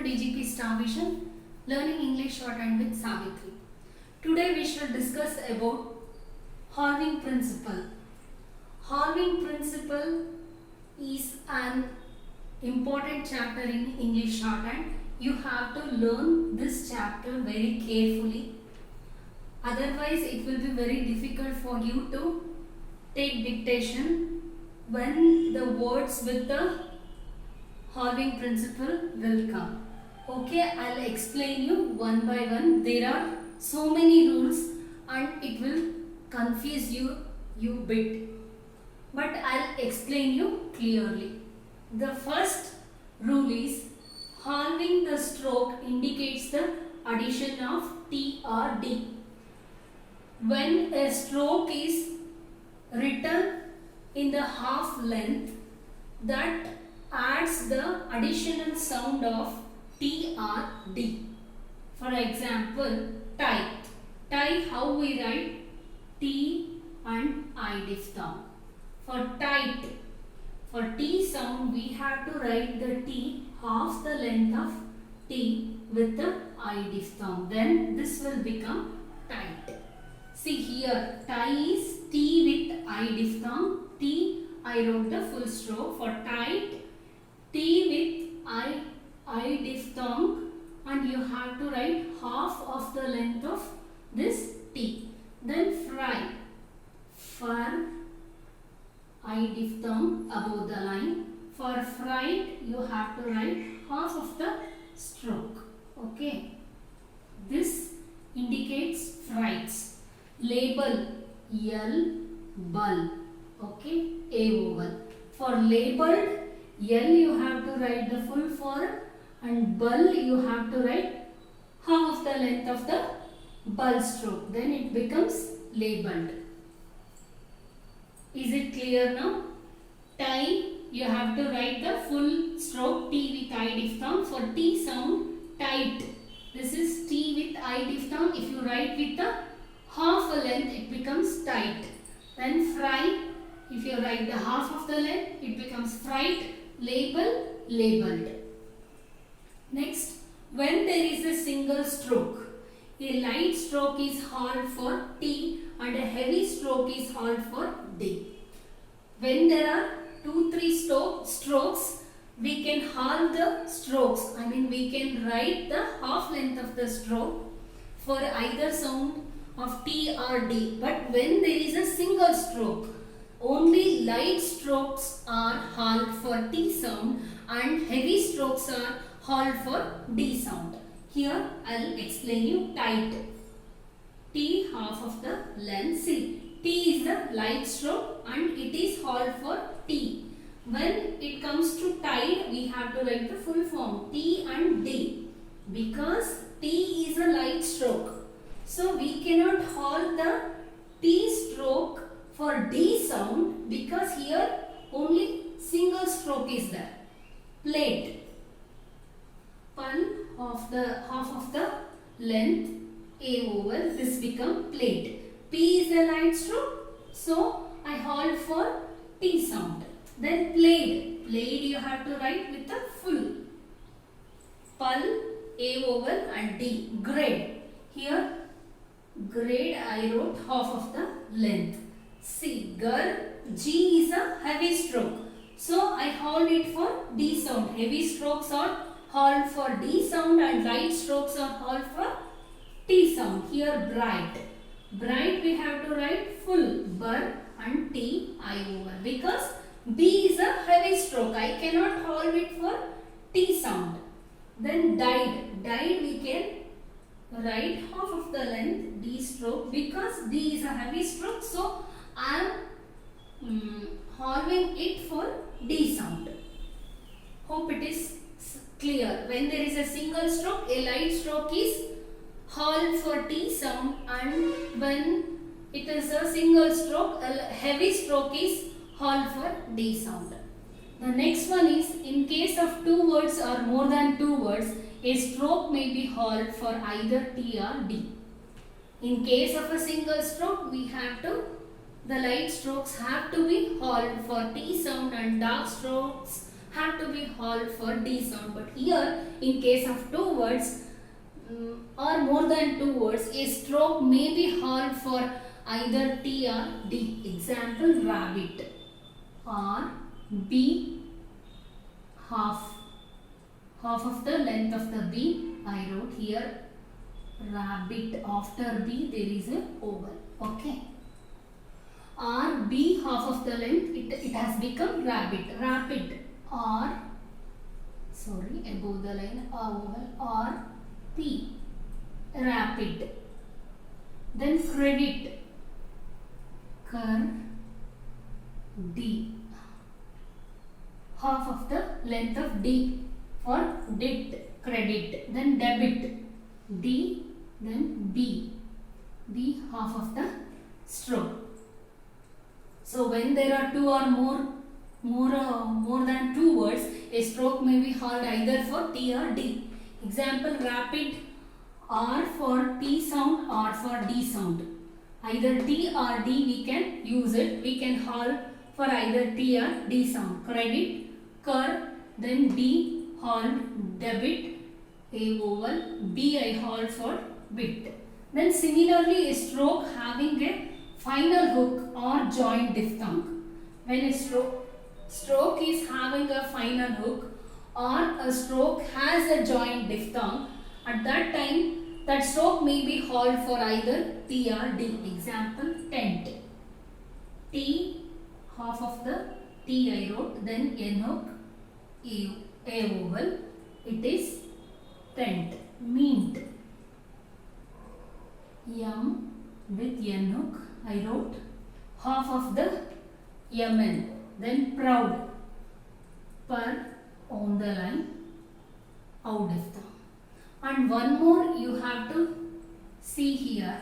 BGP Star Vision, Learning English Shorthand with Savitri. Today we shall discuss about halving principle. Halving principle is an important chapter in English Shorthand. You have to learn this chapter very carefully. Otherwise, it will be very difficult for you to take dictation when the words with the halving principle will come. Okay, I'll explain you one by one. There are so many rules and it will confuse you bit. But I'll explain you clearly. The first rule is halving the stroke indicates the addition of T or D. When a stroke is written in the half length, that adds the additional sound of T or D. For example, tie. Tie, how we write? T and I diphthong. For tight, for T sound we have to write the T half the length of T with the I diphthong. Then this will become tight. See here, tie is T with I diphthong. T, I wrote the full stroke. For tight, T with I diphthong, and you have to write half of the length of this T. Then fry, for I diphthong above the line. For fright, you have to write half of the stroke. Okay. This indicates frights. Label, L, bull. Okay. A vowel. For labeled, L you have to write the full form and bull you have to write half of the length of the bull stroke. Then it becomes labeled. Is it clear now? Tie, you have to write the full stroke T with I diphthong. For T sound, tight. This is T with I diphthong. If you write with the half a length, it becomes tight. Then fry, if you write the half of the length, it becomes fright. Label, labeled. Next, when there is a single stroke, a light stroke is halved for T and a heavy stroke is halved for D. When there are 2-3 strokes, we can halve the strokes. We can write the half length of the stroke for either sound of T or D. But when there is a single stroke, only light strokes are halved for T sound and heavy strokes are halved for D sound. Here I will explain you tight. T half of the length. See, T is the light stroke and it is halved for T. When it comes to tight, we have to write the full form T and D because T is a light stroke. So we cannot halve the T stroke for D sound because here only single stroke is there. Plate. Pun of the half of the length A vowel, this become plate. P is a light stroke, so I halve for T sound. Then played. Played you have to write with the full. Pul, A vowel and D. Grade. Here grade I wrote half of the length. C. Girl. G is a heavy stroke. So I halved it for D sound. Heavy strokes are halved for D sound and light strokes are halved for T sound. Here bright. Bright we have to write full bur and T I over because B is a heavy stroke. I cannot halve it for T sound. Then dyed. Dyed we can write half of the length D stroke because D is a heavy stroke. So I am halving it for D sound. Hope it is clear. When there is a single stroke, a light stroke is halved for T sound, and when it is a single stroke, a heavy stroke is halved for D sound. The next one is, in case of 2 words or more than 2 words, a stroke may be halved for either T or D. In case of a single stroke, the light strokes have to be halved for T sound and dark strokes have to be hauled for D sound. But here, in case of two words or more than two words, a stroke may be hauled for either T or D. Example, rabbit. Or B, half of the length of the B. I wrote here rabbit. After B there is a oval. Okay. Or B, half of the length, it has become rabbit. Rapid. Or sorry, above the line, oval. Or P, rapid. Then credit. D, half of the length of D for dit, credit. Then debit, D, then B, half of the stroke. So when there are two or more than two words, a stroke may be hauled either for T or D. Example, rapid, R for T sound or for D sound. Either T or D we can use it. We can haul for either T or D sound. Credit, cur, then D, hauled, debit, A oval, B I hauled for bit. Then similarly, a stroke having a final hook or joint diphthong. When a stroke is having a final hook or a stroke has a joint diphthong, at that time that stroke may be hauled for either T or D. Example, tent. T, half of the T I wrote, then N hook, A oval, it is tent. Mint. M with N hook, I wrote half of the MN. Then proud. Per, on the line, out diphthong. And one more you have to see here.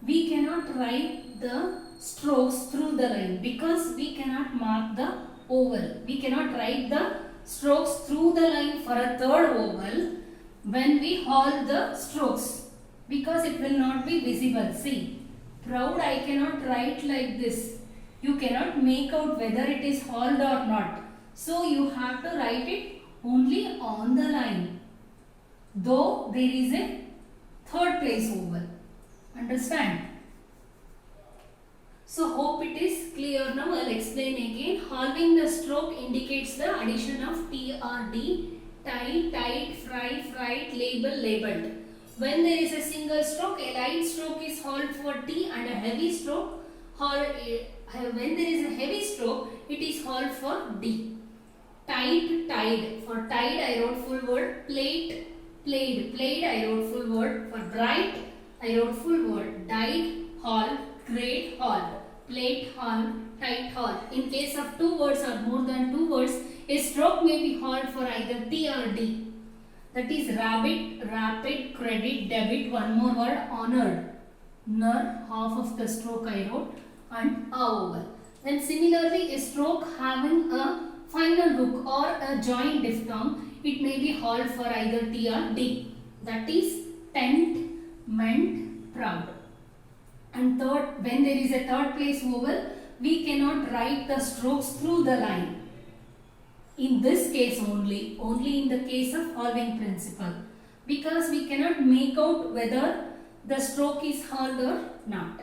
We cannot write the strokes through the line because we cannot mark the oval. We cannot write the strokes through the line for a third oval when we haul the strokes because it will not be visible. See, proud I cannot write like this. You cannot make out whether it is hauled or not. So you have to write it only on the line, though there is a third place oval. Understand? So hope it is clear now. I will explain again. Halving the stroke indicates the addition of T or D. Tie, tied, fry, fright, label, labeled. When there is a single stroke, a light stroke is hauled for T and a heavy stroke when there is a heavy stroke, it is hauled for D. Tied, tied. For tied I wrote full word. Plate, played. Played I wrote full word. For bright I wrote full word. Dyed, hauled, grade, hauled. Plate, hauled, tight, hauled. In case of two words or more than two words, a stroke may be hauled for either T or D. That is rabbit, rapid, credit, debit. One more word, honored. Ner, half of the stroke I wrote, and a oval. Then similarly, a stroke having a final hook or a joint diphthong, it may be hauled for either T or D. That is tent, meant, proud. And third, when there is a third place vowel, we cannot write the strokes through the line. In this case only in the case of halving principle, because we cannot make out whether the stroke is hauled or not.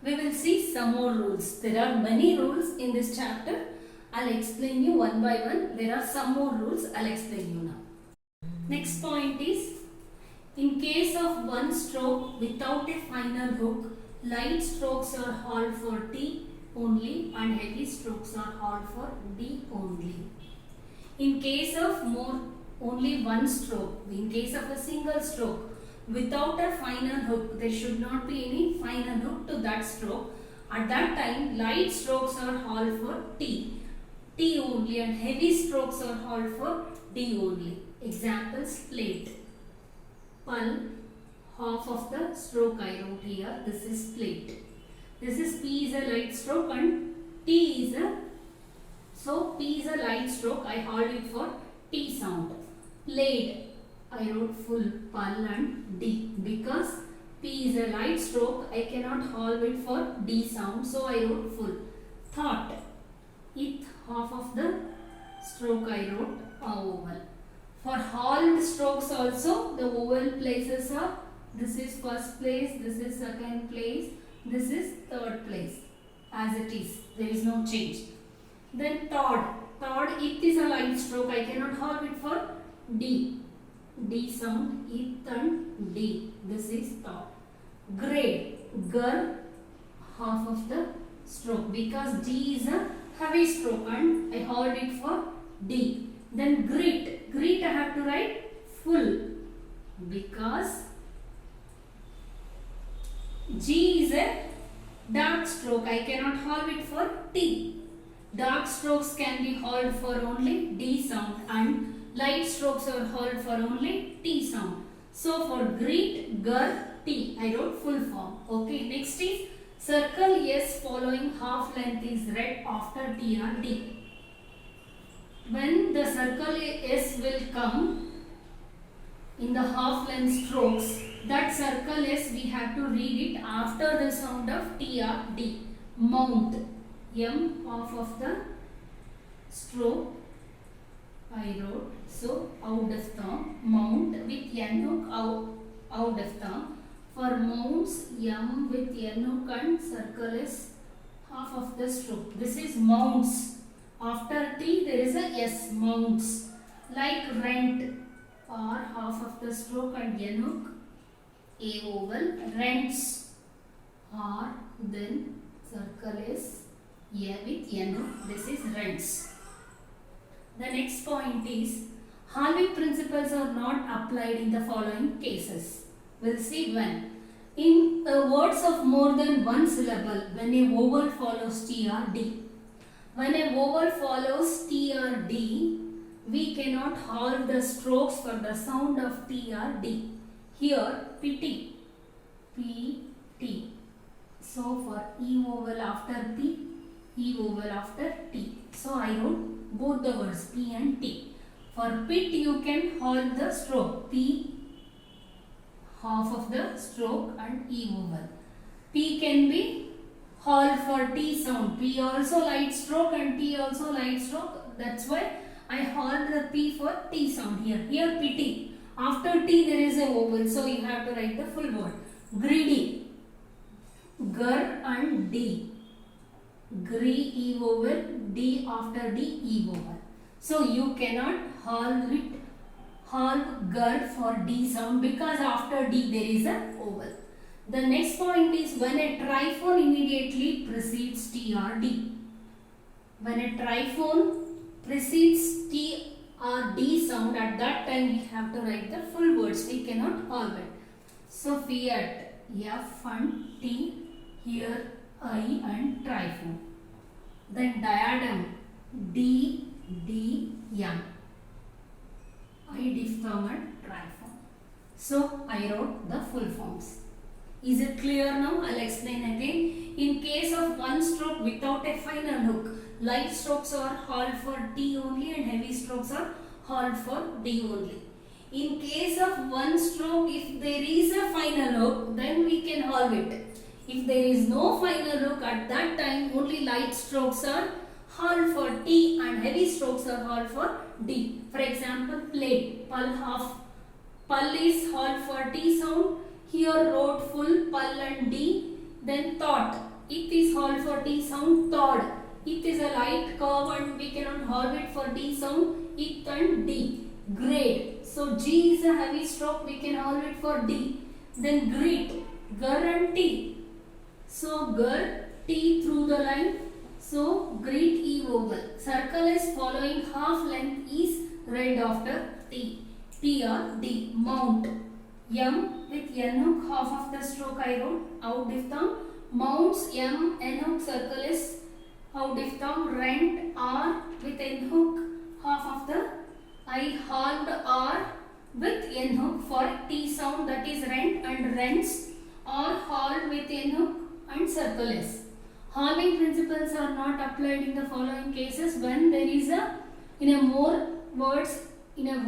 We will see some more rules. There are many rules in this chapter. I'll explain you one by one. There are some more rules. I'll explain you now. Next point is, in case of one stroke without a final hook, light strokes are hauled for T only and heavy strokes are hauled for D only. In case of only one stroke, in case of a single stroke, without a final hook, there should not be any final hook to that stroke. At that time, light strokes are hauled for T only, and heavy strokes are hauled for D only. Examples, plate. Pul, half of the stroke I wrote here. This is plate. This is P is a light stroke and T is a, so P is a light stroke. I hauled it for T sound. Played, I wrote full pul and D, because P is a light stroke. I cannot haul it for D sound, so I wrote full. Thought, it, half of the stroke I wrote a oval. For halved strokes also the oval places are, this is first place, this is second place, this is third place as it is. There is no change. Then third, it is a light stroke. I cannot halve it for D. D sound, it and D. This is third. Grade, gur, half of the stroke because D is a heavy stroke and I halved it for D. Then grit, I have to write full because G is a dark stroke. I cannot halve it for T. Dark strokes can be halved for only D sound and light strokes are halved for only T sound. So for grit, gur, T, I wrote full form. Okay, next is circle S following half length is read after T or D. When the circle S will come in the half length strokes, that circle S we have to read it after the sound of T or D. Mount, M half of the stroke I wrote. So out of thumb, mount with N hook out of thumb. For mounts, M with N hook and circle S half of the stroke. This is mounts. After T there is a S, mounts. Like rent or half of the stroke and N hook, A oval, rents or then circle S, A with N hook. This is rents. The next point is halving principles are not applied in the following cases. We'll see when. In words of more than one syllable, when a vowel follows T or D. When a vowel follows T or D, we cannot halve the strokes for the sound of T or D. Here, PT, P, T. So for E vowel after P, E vowel after T. So I wrote both the words P and T. For pit you can halve the stroke. P half of the stroke and E vowel. P can be halved for T sound. P also light stroke and T also light stroke. That's why I halved the P for T sound here. Here PT. After T there is a vowel. So you have to write the full word. Greedy. Gur and D. Gree E vowel. D after D E vowel. So you cannot halve gur for D sound because after D there is a vowel. The next point is when a triphone immediately precedes T or D. When a triphone precedes T or D sound, at that time we have to write the full words. We cannot halve it. So Fiat, F and T, here I and triphone. Then diadem, D, D, M. I diphthong and triphone. So I wrote the full forms. Is it clear now? I'll explain again. In case of one stroke without a final hook, light strokes are halved for T only and heavy strokes are halved for D only. In case of one stroke, if there is a final hook, then we can halve it. If there is no final hook, at that time only light strokes are halved for T and heavy strokes are halved for D. For example, plate, pal half. Pal is halved for T sound. Here wrote full pal and D. Then thought, it is halved for T sound. Thought, it is a light curve and we cannot halve it for T sound. It and D. Grade, so G is a heavy stroke, we can halve it for D. Then grit, gur and T. So gur, T through the line. So grit E vowel. Circle is following half length is read after T. T or D. Mount. M with N hook, half of the stroke I wrote, out diphthong. Mounts, M, N hook, circle is out diphthong. Rent, R with N hook, half of the I halved R with N hook for T sound, that is rent, and rents or halved with N hook and circle S. Halving principles are not applied in the following cases when there is in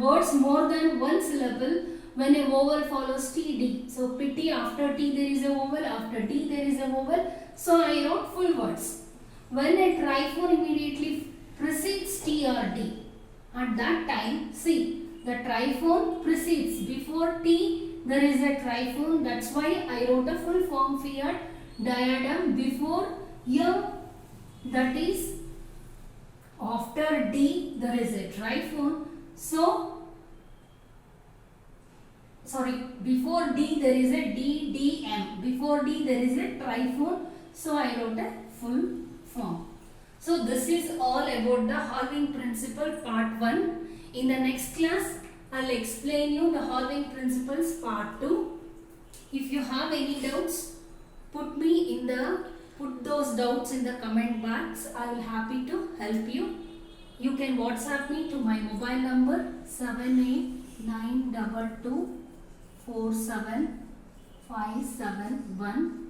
words more than one syllable, when a vowel follows T, D. So PT, after T there is a vowel, after D there is a vowel. So I wrote full words. When a triphone immediately precedes T or D. At that time, see, the triphone precedes. Before T, there is a triphone. That's why I wrote a full form here. Diadem. Before M, that is after D, there is a triphone. So, sorry, before D there is a DDM. Before D there is a triphone. So, I wrote a full form. So, this is all about the halving principle part 1. In the next class, I will explain you the halving principles part 2. If you have any doubts, put those doubts in the comment box. I will happy to help you. You can WhatsApp me to my mobile number 7892247571.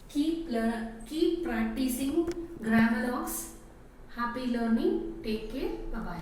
Keep practicing grammar locks. Happy learning. Take care. Bye bye.